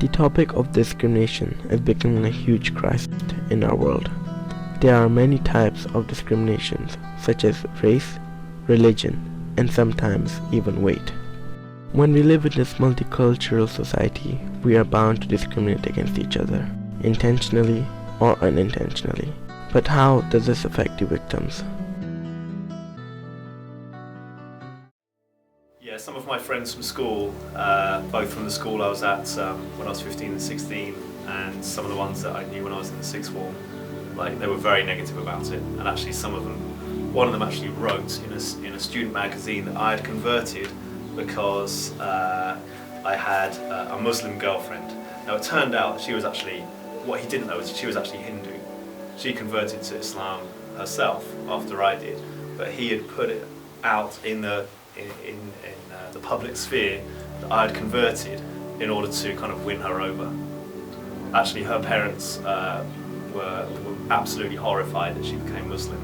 The topic of discrimination is becoming a huge crisis in our world. There are many types of discriminations, such as race, religion, and sometimes even weight. When we live in this multicultural society, we are bound to discriminate against each other, intentionally or unintentionally. But how does this affect the victims? Yeah, some of my friends from school, both from the school I was at when I was 15 and 16, and some of the ones that I knew when I was in the sixth form, they were very negative about it. And actually one of them actually wrote in a student magazine that I had converted because I had a Muslim girlfriend. Now it turned out that she was actually, what he didn't know is she was actually Hindu. She converted to Islam herself after I did, but he had put it out in the public sphere that I had converted in order to kind of win her over. Actually, her parents were absolutely horrified that she became Muslim.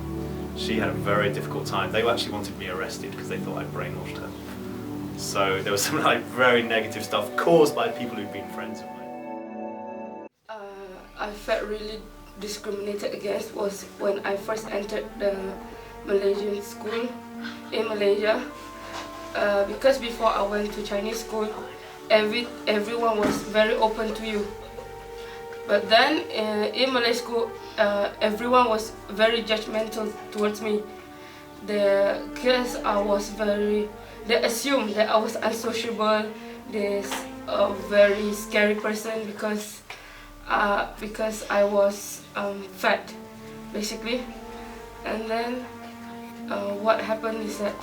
She had a very difficult time. They actually wanted me arrested because they thought I brainwashed her. So there was some very negative stuff caused by people who'd been friends of mine. I felt really discriminated against was when I first entered the Malaysian school in Malaysia. Because before I went to Chinese school, everyone was very open to you. But then in Malay school, everyone was very judgmental towards me. Because they assumed that I was unsociable, a very scary person because I was fat, basically. And then what happened is that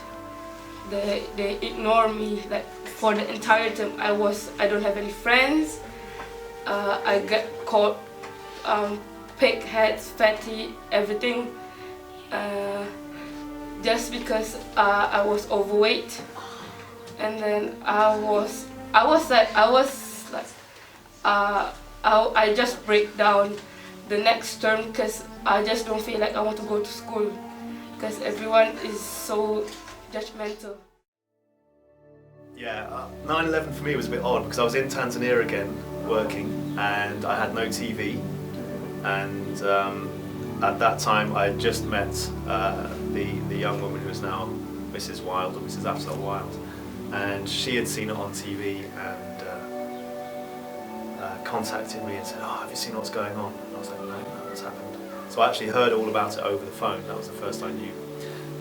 they ignore me for the entire term. I don't have any friends. I get called pig heads, fatty, everything, just because I was overweight. And then I just break down the next term because I just don't feel like I want to go to school because everyone is so judgmental. Yeah, 9/11 for me was a bit odd because I was in Tanzania again working and I had no TV, and at that time I had just met the young woman who is now Mrs. Wilde, or Mrs. Afzal Wilde, and she had seen it on TV and contacted me and said, "Oh, have you seen what's going on?" And I was like, "No, what's happened?" So I actually heard all about it over the phone. That was the first I knew.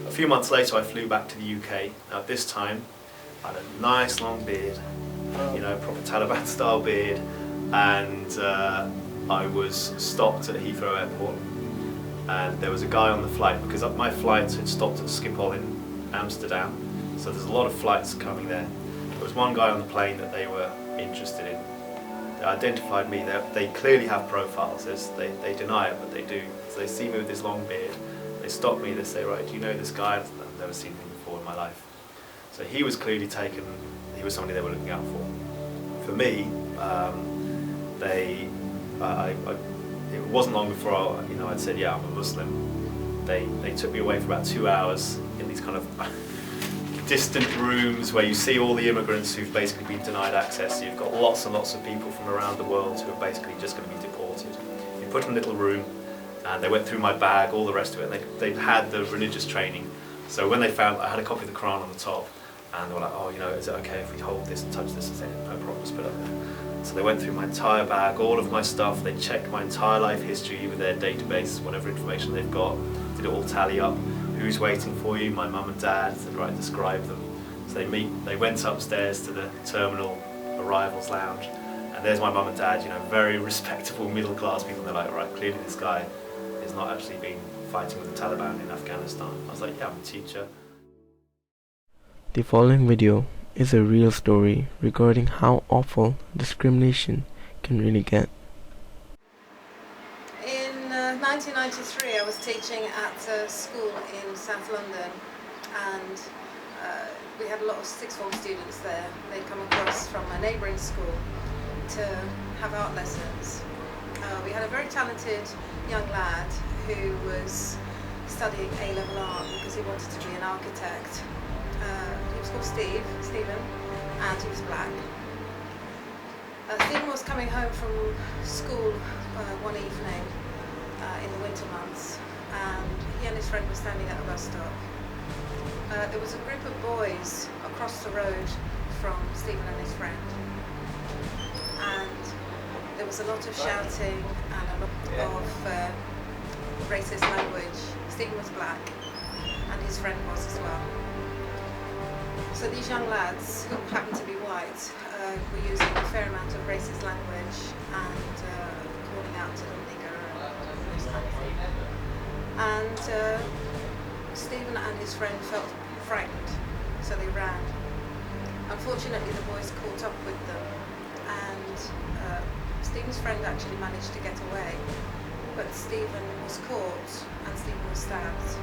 A few months later I flew back to the UK. Now at this time I had a nice long beard, proper Taliban style beard, and I was stopped at Heathrow Airport, and there was a guy on the flight because my flight had stopped at Schiphol in Amsterdam, so there's a lot of flights coming there. There was one guy on the plane that they were interested in. They identified me. They clearly have profiles. They deny it, but they do. So they see me with this long beard. They stop me. They say, "Right, do you know this guy?" I've never seen him before in my life. So he was clearly taken. He was somebody they were looking out for. For me, it wasn't long before I'd said, "Yeah, I'm a Muslim." They took me away for about 2 hours in these kind of distant rooms where you see all the immigrants who've basically been denied access. You've got lots and lots of people from around the world who are basically just going to be deported. You put them in a little room, and they went through my bag, all the rest of it. They'd had the religious training, so when they found I had a copy of the Quran on the top, and they were like, "Oh, is it okay if we hold this and touch this?" I said, "No problem, just put it up there." So they went through my entire bag, all of my stuff. They checked my entire life history with their database, whatever information they've got. Did it all tally up? Who's waiting for you? My mum and dad. Said, "Right, describe them." So they went upstairs to the terminal arrivals lounge, and there's my mum and dad, very respectable middle class people. And they're like, "Right, clearly this guy has not actually been fighting with the Taliban in Afghanistan." I was like, "Yeah, I'm a teacher." The following video is a real story regarding how awful discrimination can really get. In 1993 I was teaching at a school in South London, and we had a lot of sixth form students there. They'd come across from a neighbouring school to have art lessons. We had a very talented young lad who was studying A-level art because he wanted to be an architect. He was called Stephen, and he was black. Stephen was coming home from school one evening in the winter months, and he and his friend were standing at a bus stop. There was a group of boys across the road from Stephen and his friend, and there was a lot of shouting and a lot of racist language. Stephen was black, and his friend was as well. So these young lads, who happened to be white, were using a fair amount of racist language and calling out to them nigger and this kind of thing. And Stephen and his friend felt frightened, so they ran. Unfortunately, the boys caught up with them, and Stephen's friend actually managed to get away, but Stephen was caught and Stephen was stabbed.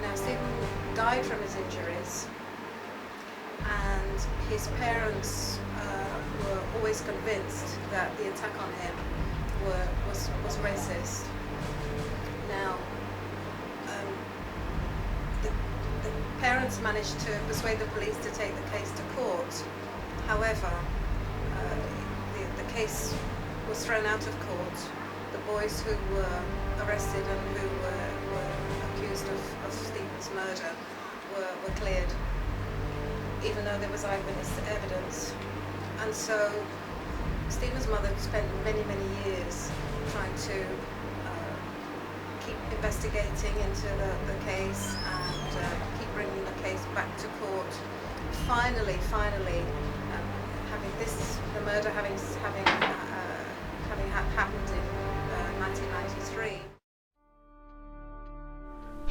Now, Stephen died from his injuries, and his parents were always convinced that the attack on him was racist. Now, the parents managed to persuade the police to take the case to court. However, the case was thrown out of court. The boys who were arrested and who were accused of Stephen's murder were cleared, even though there was eyewitness evidence. And so Stephen's mother spent many years trying to keep investigating into the case and keep bringing the case back to court. Finally, the murder having happened in 1993.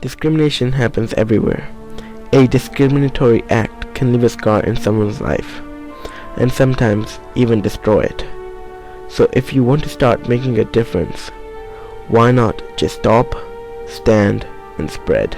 Discrimination happens everywhere. A discriminatory act can leave a scar in someone's life, and sometimes even destroy it. So if you want to start making a difference, why not just stop, stand, and spread?